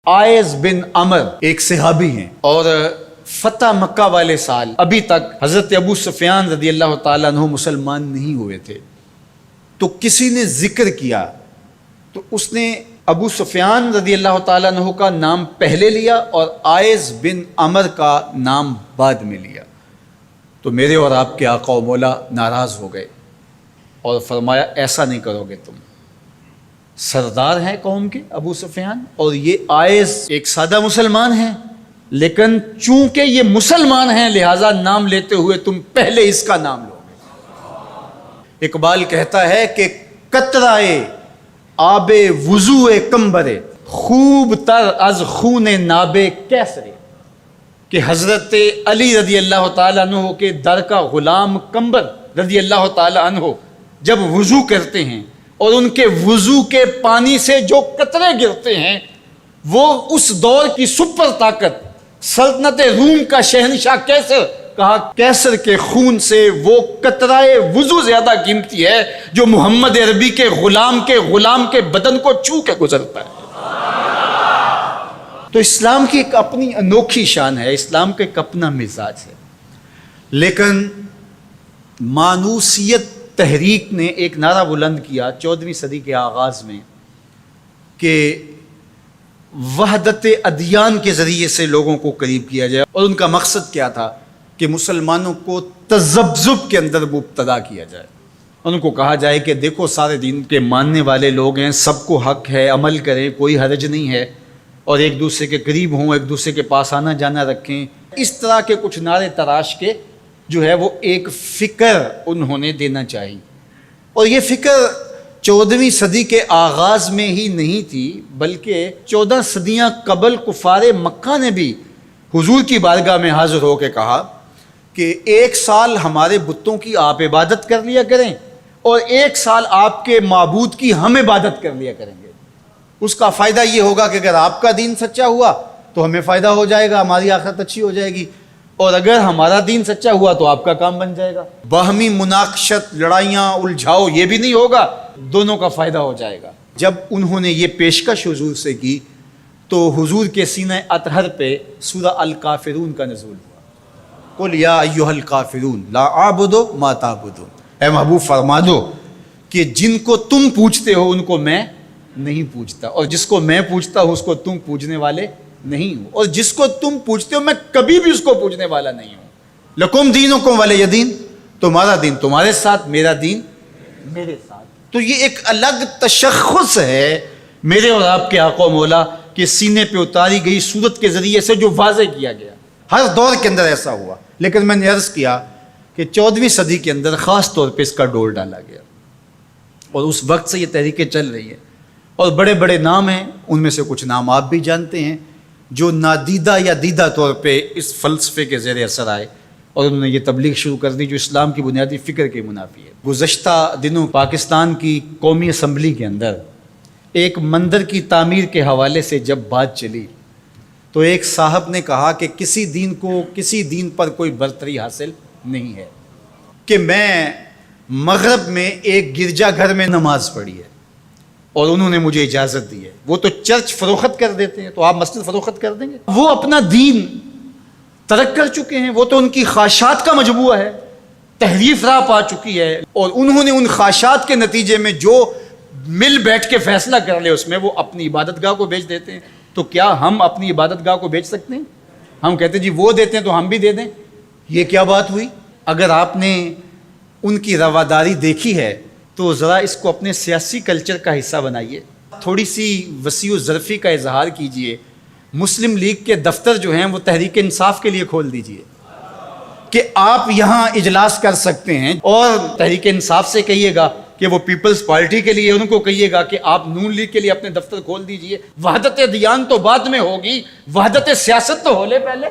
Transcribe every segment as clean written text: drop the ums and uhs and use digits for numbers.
Eyes بن عمر ایک صحابی ہیں اور فتح مکہ والے سال ابھی تک حضرت ابو سفیان رضی اللہ تعالیٰ عنہ مسلمان نہیں ہوئے تھے. تو کسی نے ذکر کیا تو اس نے ابو سفیان رضی اللہ تعالیٰ عنہ کا نام پہلے لیا اور آئز بن عمر کا نام بعد میں لیا. تو میرے اور آپ کے آقا و مولا ناراض ہو گئے اور فرمایا ایسا نہیں کرو گے، تم سردار ہیں قوم کے ابو سفیان اور یہ آئز ایک سادہ مسلمان ہیں، لیکن چونکہ یہ مسلمان ہیں لہٰذا نام لیتے ہوئے تم پہلے اس کا نام لو گے. اقبال کہتا ہے کہ قطرائے آب وضو کمبرے خوب تر از خون ناب کیسرے، کہ حضرت علی رضی اللہ تعالیٰ عنہ کے در کا غلام کمبر رضی اللہ تعالیٰ عنہ جب وضو کرتے ہیں اور ان کے وضو کے پانی سے جو قطرے گرتے ہیں وہ اس دور کی سپر طاقت سلطنت روم کا شہنشاہ کیسر، کہا کیسر کے خون سے وہ قطرائے وضو زیادہ قیمتی ہے جو محمد عربی کے غلام کے بدن کو چھو کے گزرتا ہے. تو اسلام کی ایک اپنی انوکھی شان ہے، اسلام کا ایک اپنا مزاج ہے. لیکن مانوسیت تحریک نے ایک نعرہ بلند کیا 14ویں صدی کے آغاز میں کہ وحدت ادیان کے ذریعے سے لوگوں کو قریب کیا جائے، اور ان کا مقصد کیا تھا کہ مسلمانوں کو تذبذب کے اندر مبتلا کیا جائے. ان کو کہا جائے کہ دیکھو سارے دین کے ماننے والے لوگ ہیں، سب کو حق ہے، عمل کریں، کوئی حرج نہیں ہے، اور ایک دوسرے کے قریب ہوں، ایک دوسرے کے پاس آنا جانا رکھیں. اس طرح کے کچھ نعرے تراش کے جو ہے وہ ایک فکر انہوں نے دینا چاہی. اور یہ فکر 14ویں صدی کے آغاز میں ہی نہیں تھی بلکہ 14 صدیاں قبل کفار مکہ نے بھی حضور کی بارگاہ میں حاضر ہو کے کہا کہ ایک سال ہمارے بتوں کی آپ عبادت کر لیا کریں اور ایک سال آپ کے معبود کی ہم عبادت کر لیا کریں گے. اس کا فائدہ یہ ہوگا کہ اگر آپ کا دین سچا ہوا تو ہمیں فائدہ ہو جائے گا، ہماری آخرت اچھی ہو جائے گی، اور اگر ہمارا دین سچا ہوا تو آپ کا کام بن جائے گا. باہمی مناقشت، لڑائیاں، الجھاؤ یہ بھی نہیں ہوگا، دونوں کا فائدہ ہو جائے گا. جب انہوں نے یہ پیشکش حضور سے کی تو حضور کے سینہ اطہر پہ سورہ الکافرون کا نزول ہوا. قل یا ایھا الکافرون لا اعبد ما تعبدون، اے محبوب فرما دو کہ جن کو تم پوجتے ہو ان کو میں نہیں پوجتا، اور جس کو میں پوجتا ہوں اس کو تم پوجنے والے نہیں ہو، اور جس کو تم پوجتے ہو میں کبھی بھی اس کو پوجنے والا نہیں ہوں. لکم دینکم ولی دین، تمہارا دین تمہارے ساتھ، میرا دین میرے ساتھ. تو یہ ایک الگ تشخص ہے میرے اور آپ کے آقا و مولا کے سینے پہ اتاری گئی صورت کے ذریعے سے جو واضح کیا گیا. ہر دور کے اندر ایسا ہوا، لیکن میں نے عرض کیا کہ 14ویں صدی کے اندر خاص طور پہ اس کا ڈور ڈالا گیا، اور اس وقت سے یہ تحریکیں چل رہی ہیں. اور بڑے بڑے نام ہیں، ان میں سے کچھ نام آپ بھی جانتے ہیں جو نادیدہ یا دیدہ طور پہ اس فلسفے کے زیر اثر آئے اور انہوں نے یہ تبلیغ شروع کر دی جو اسلام کی بنیادی فکر کے منافی ہے. گزشتہ دنوں پاکستان کی قومی اسمبلی کے اندر ایک مندر کی تعمیر کے حوالے سے جب بات چلی تو ایک صاحب نے کہا کہ کسی دین کو کسی دین پر کوئی برتری حاصل نہیں ہے، کہ میں مغرب میں ایک گرجا گھر میں نماز پڑھی ہے اور انہوں نے مجھے اجازت دی ہے. وہ تو چرچ فروخت کر دیتے ہیں تو آپ مسجد فروخت کر دیں گے؟ وہ اپنا دین ترک کر چکے ہیں، وہ تو ان کی خواہشات کا مجموعہ ہے، تحریف راہ پا چکی ہے، اور انہوں نے ان خواہشات کے نتیجے میں جو مل بیٹھ کے فیصلہ کر لے اس میں وہ اپنی عبادت گاہ کو بیچ دیتے ہیں. تو کیا ہم اپنی عبادت گاہ کو بیچ سکتے ہیں؟ ہم کہتے ہیں جی وہ دیتے ہیں تو ہم بھی دے دیں. یہ کیا بات ہوئی؟ اگر آپ نے ان کی رواداری دیکھی ہے تو ذرا اس کو اپنے سیاسی کلچر کا حصہ بنائیے، تھوڑی سی وسیع و ظرفی کا اظہار کیجئے. مسلم لیگ کے دفتر جو ہیں وہ تحریک انصاف کے لیے کھول دیجئے کہ آپ یہاں اجلاس کر سکتے ہیں، اور تحریک انصاف سے کہیے گا کہ وہ پیپلز پارٹی کے لیے، ان کو کہیے گا کہ آپ نون لیگ کے لیے اپنے دفتر کھول دیجئے. وحدت ادیان تو بعد میں ہوگی، وحدت سیاست تو ہو لے پہلے.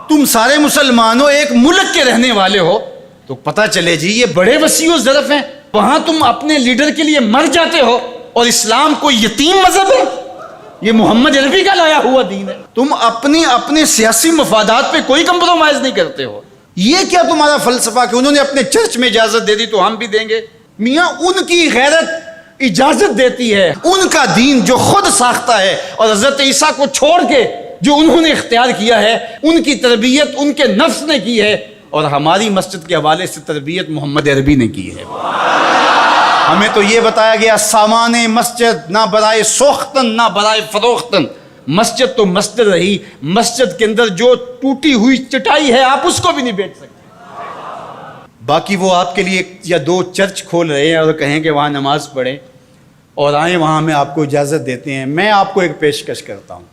تم سارے مسلمانوں ایک ملک کے رہنے والے ہو تو پتہ چلے جی یہ بڑے وسیع و ظرف ہیں. وہاں تم اپنے لیڈر کے لیے مر جاتے ہو، اور اسلام کوئی یتیم مذہب ہے؟ یہ محمد عربی کا لایا ہوا دین ہے. تم اپنے سیاسی مفادات پہ کوئی کمپرومائز نہیں کرتے ہو. یہ کیا تمہارا فلسفہ کہ انہوں نے اپنے چرچ میں اجازت دے دی تو ہم بھی دیں گے؟ میاں ان کی غیرت اجازت دیتی ہے، ان کا دین جو خود ساختہ ہے، اور حضرت عیسیٰ کو چھوڑ کے جو انہوں نے اختیار کیا ہے، ان کی تربیت ان کے نفس نے کی ہے، اور ہماری مسجد کے حوالے سے تربیت محمد عربی نے کی ہے۔ ہمیں تو یہ بتایا گیا سامان مسجد نہ برائے سوختن نہ برائے فروختن، مسجد تو مسجد رہی، مسجد کے اندر جو ٹوٹی ہوئی چٹائی ہے آپ اس کو بھی نہیں بیچ سکتے۔ باقی وہ آپ کے لیے یا دو چرچ کھول رہے ہیں اور کہیں کہ وہاں نماز پڑھیں اور آئیں، وہاں ہمیں آپ کو اجازت دیتے ہیں۔ میں آپ کو ایک پیشکش کرتا ہوں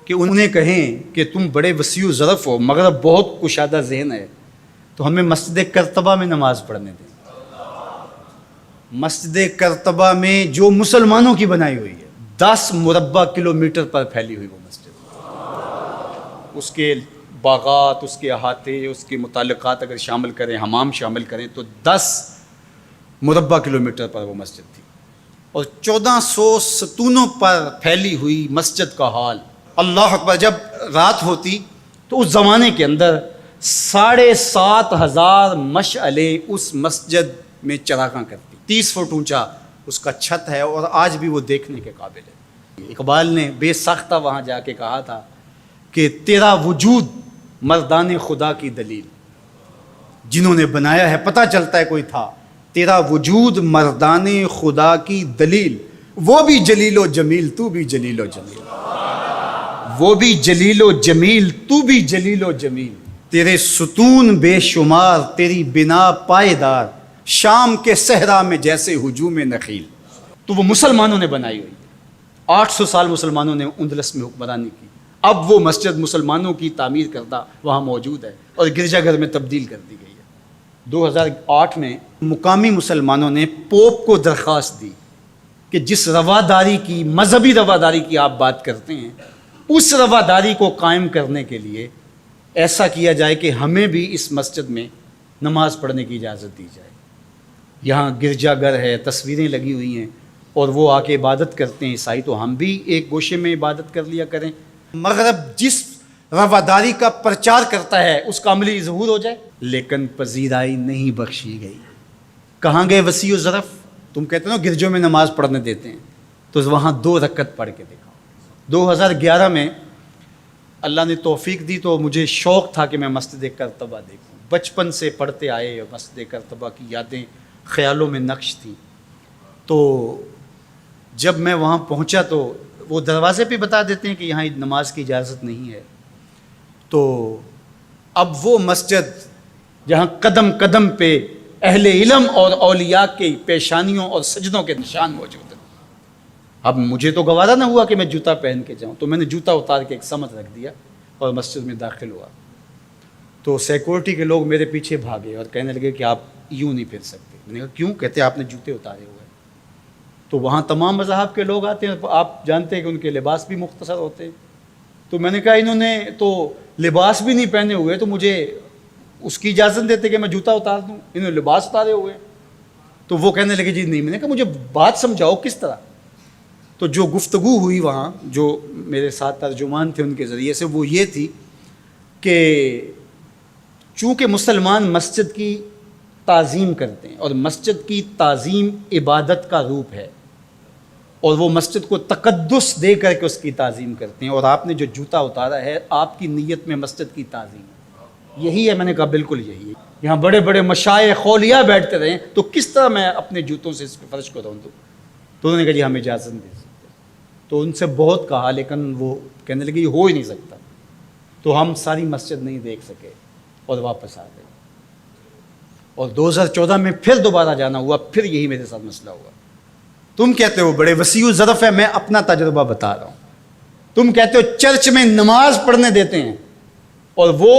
کہ انہیں کہیں کہ تم بڑے وسیع و ظرف ہو مگر بہت کشادہ ذہن ہے، تو ہمیں مسجد کرتبہ میں نماز پڑھنے دیں۔ مسجد کرتبہ میں جو مسلمانوں کی بنائی ہوئی ہے، 10 مربع کلومیٹر پر پھیلی ہوئی وہ مسجد، اس کے باغات، اس کے احاطے، اس کے متعلقات اگر شامل کریں، حمام شامل کریں، تو 10 مربع کلومیٹر پر وہ مسجد تھی، اور 1400 ستونوں پر پھیلی ہوئی مسجد کا حال۔ اللہ اکبر! جب رات ہوتی تو اس زمانے کے اندر 7,500 مشعلیں اس مسجد میں چراغاں کرتی، 30 فٹ اونچا اس کا چھت ہے، اور آج بھی وہ دیکھنے کے قابل ہے۔ اقبال نے بے ساختہ وہاں جا کے کہا تھا کہ تیرا وجود مردان خدا کی دلیل، جنہوں نے بنایا ہے پتہ چلتا ہے کوئی تھا، تیرا وجود مردان خدا کی دلیل، وہ بھی جلیل و جمیل تو بھی جلیل و جمیل، وہ بھی جلیل و جمیل تو بھی جلیل و جمیل، تیرے ستون بے شمار تیری بنا پائیدار، شام کے صحرا میں جیسے ہجوم نخیل۔ تو وہ مسلمانوں نے بنائی ہوئی ہے، 800 سال مسلمانوں نے اندلس میں حکمرانی کی، اب وہ مسجد مسلمانوں کی تعمیر کردہ وہاں موجود ہے اور گرجا گھر میں تبدیل کر دی گئی ہے۔ 2008 میں مقامی مسلمانوں نے پوپ کو درخواست دی کہ جس رواداری کی، مذہبی رواداری کی آپ بات کرتے ہیں، اس رواداری کو قائم کرنے کے لیے ایسا کیا جائے کہ ہمیں بھی اس مسجد میں نماز پڑھنے کی اجازت دی جائے۔ یہاں گرجا گھر ہے، تصویریں لگی ہوئی ہیں، اور وہ آ کے عبادت کرتے ہیں عیسائی، تو ہم بھی ایک گوشے میں عبادت کر لیا کریں۔ مغرب جس رواداری کا پرچار کرتا ہے اس کا عملی ظہور ہو جائے، لیکن پذیرائی نہیں بخشی گئی۔ کہاں گئے وسیع و ظرف؟ تم کہتے ہو گرجوں میں نماز پڑھنے دیتے ہیں، تو وہاں 2 رکعت پڑھ کے دکھاؤ۔ 2011 میں اللہ نے توفیق دی تو مجھے شوق تھا کہ میں مسجد کرتبہ دیکھوں، بچپن سے پڑھتے آئے، مسجد کرتبہ کی یادیں خیالوں میں نقش تھیں۔ تو جب میں وہاں پہنچا تو وہ دروازے پہ بتا دیتے ہیں کہ یہاں نماز کی اجازت نہیں ہے، تو اب وہ مسجد جہاں قدم قدم پہ اہل علم اور اولیاء کی پیشانیوں اور سجدوں کے نشان موجود ہیں، اب مجھے تو گوارا نہ ہوا کہ میں جوتا پہن کے جاؤں، تو میں نے جوتا اتار کے ایک سمت رکھ دیا اور مسجد میں داخل ہوا۔ تو سیکورٹی کے لوگ میرے پیچھے بھاگے اور کہنے لگے کہ آپ یوں نہیں پھر سکتے۔ میں نے کہا کیوں؟ کہتے آپ نے جوتے اتارے ہوئے۔ تو وہاں تمام مذاہب کے لوگ آتے ہیں، آپ جانتے ہیں کہ ان کے لباس بھی مختصر ہوتے ہیں، تو میں نے کہا انہوں نے تو لباس بھی نہیں پہنے ہوئے، تو مجھے اس کی اجازت دیتے کہ میں جوتا اتار دوں؟ انہوں نے لباس اتارے ہوئے۔ تو وہ کہنے لگے جی نہیں۔ میں نے کہا مجھے بات سمجھاؤ کس طرح؟ تو جو گفتگو ہوئی وہاں، جو میرے ساتھ ترجمان تھے ان کے ذریعے سے، وہ یہ تھی کہ چونکہ مسلمان مسجد کی تعظیم کرتے ہیں اور مسجد کی تعظیم عبادت کا روپ ہے، اور وہ مسجد کو تقدس دے کر کے اس کی تعظیم کرتے ہیں، اور آپ نے جو جوتا اتارا ہے آپ کی نیت میں مسجد کی تعظیم ہے، یہی ہے۔ میں نے کہا بالکل یہی ہے۔ یہاں بڑے بڑے مشائخ اولیاء بیٹھتے رہیں تو کس طرح میں اپنے جوتوں سے اس فرش کو رون دوں؟ تو انہوں نے کہا جی ہم اجازت نہیں دے سکتے۔ تو ان سے بہت کہا، لیکن وہ کہنے لگے یہ ہو ہی نہیں سکتا، تو ہم ساری مسجد نہیں دیکھ سکے اور واپس آ گئے۔ اور 2014 میں پھر دوبارہ جانا ہوا، پھر یہی میرے ساتھ مسئلہ ہوا۔ تم کہتے ہو بڑے وسیع ظرف ہے، میں اپنا تجربہ بتا رہا ہوں۔ تم کہتے ہو چرچ میں نماز پڑھنے دیتے ہیں اور وہ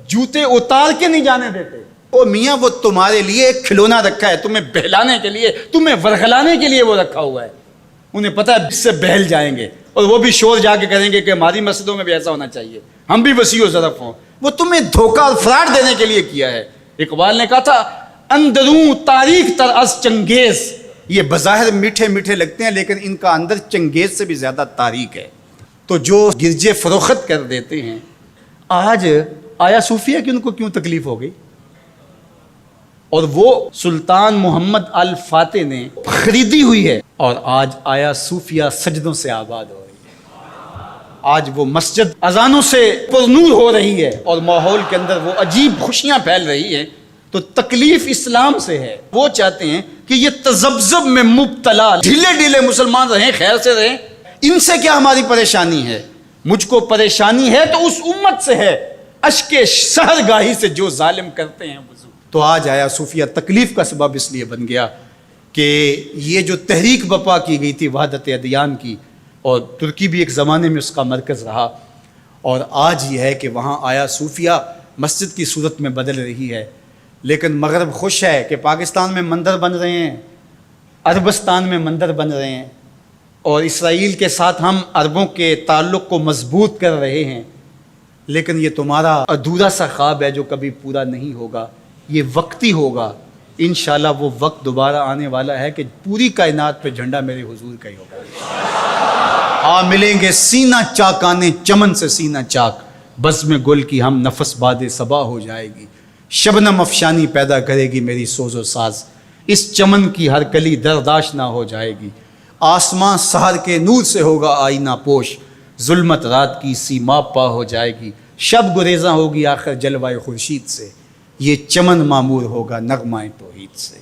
جوتے اتار کے نہیں جانے دیتے۔ او میاں، وہ تمہارے لیے ایک کھلونا رکھا ہے، تمہیں بہلانے کے لیے، تمہیں ورغلانے کے لیے وہ رکھا ہوا ہے۔ انہیں پتہ ہے اس سے بہل جائیں گے، اور وہ بھی شور جا کے کریں گے کہ ہماری مسجدوں میں بھی ایسا ہونا چاہیے، ہم بھی وسیع ظرف ہوں۔ وہ تمہیں دھوکہ اور فراڈ دینے کے لیے کیا ہے۔ اقبال نے کہا تھا اندروں تاریخ تر از چنگیز، یہ بظاہر میٹھے میٹھے لگتے ہیں لیکن ان کا اندر چنگیز سے بھی زیادہ تاریخ ہے۔ تو جو گرجے فروخت کر دیتے ہیں، آج آیا صوفیہ کہ ان کو کیوں تکلیف ہو گئی؟ اور وہ سلطان محمد الفاتح نے خریدی ہوئی ہے، اور آج آیا صوفیہ سجدوں سے آباد ہو رہی ہے۔ آج وہ مسجد اذانوں سے پرنور ہو رہی ہے اور ماحول کے اندر وہ عجیب خوشیاں پھیل رہی ہیں۔ تو تکلیف اسلام سے ہے، وہ چاہتے ہیں کہ یہ تذبذب میں مبتلا ڈھیلے ڈھیلے مسلمان رہیں، خیر سے رہیں، ان سے کیا ہماری پریشانی ہے؟ مجھ کو پریشانی ہے تو اس امت سے ہے، اشک سحرگاہی سے جو ظالم کرتے ہیں وضو۔ تو آج آیا صوفیہ تکلیف کا سبب اس لیے بن گیا کہ یہ جو تحریک بپا کی گئی تھی وحدت ادیان کی، اور ترکی بھی ایک زمانے میں اس کا مرکز رہا، اور آج یہ ہے کہ وہاں آیا صوفیہ مسجد کی صورت میں بدل رہی ہے۔ لیکن مغرب خوش ہے کہ پاکستان میں مندر بن رہے ہیں، عربستان میں مندر بن رہے ہیں، اور اسرائیل کے ساتھ ہم عربوں کے تعلق کو مضبوط کر رہے ہیں، لیکن یہ تمہارا ادھورا سا خواب ہے جو کبھی پورا نہیں ہوگا، یہ وقتی ہوگا۔ انشاءاللہ وہ وقت دوبارہ آنے والا ہے کہ پوری کائنات پہ جھنڈا میرے حضور کا ہی ہوگا۔ ملیں گے سینہ چاکانے چمن سے سینہ چاک، بزم گل کی ہم نفس باد صبا ہو جائے گی، شبنم افشانی پیدا کرے گی میری سوز و ساز، اس چمن کی ہر کلی درداش نہ ہو جائے گی، آسمان سحر کے نور سے ہوگا آئینہ پوش، ظلمت رات کی سیما پا ہو جائے گی، شب گریزاں ہوگی آخر جلوہ خورشید سے، یہ چمن معمور ہوگا نغمہ توحید سے۔